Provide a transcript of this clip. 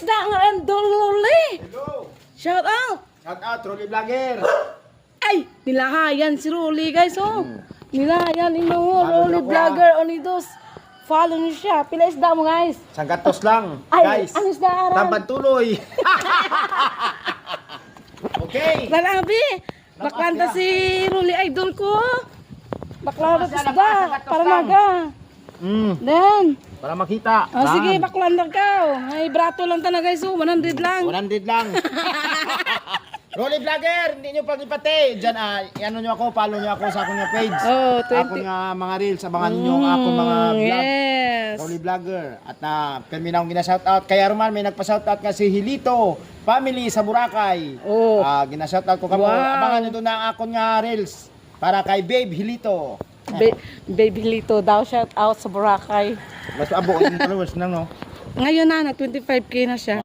isda nga ang Rolly. Hello! Shout out. Shout out, Rolly Vlogger! Ay, nilahayan si Rolly guys, oh. Nilahayan ino Follow Rolly niyo ako, Vlogger Onidos. Follow niyo siya. Pila isda mo guys? Sanggatos lang, Ay, guys. ang isda aran. Tambad tuloy. Okay. Lalabi. Baklanta si Rolly idol ko. Baklanta Napasya, isda. napasya, Para lang. maga. Mm, para makita. Oh, sige, baklanta ka. Ay, brato lang talaga guys, oh. 100 lang. 100 lang. Rolly Vlogger, hindi nyo pag-ipate. Diyan, ano nyo ako, follow nyo ako sa akong nga page. Oh, 20. Akong nga mga reels, abangan nyo ang akong mga vlog. Yes. Rolly Vlogger. At permi na akong gina-shoutout. Kaya Roman, may nagpa-shoutout nga si Hilito family sa Boracay. Oh. Gina-shoutout ko kamo. Wow. Abangan nyo doon ang akong nga reels. Para kay Babe Hilito. Baby Lito daw, shout out sa Boracay. Mas abo, yung followers na no. Ngayon na, 25K na siya.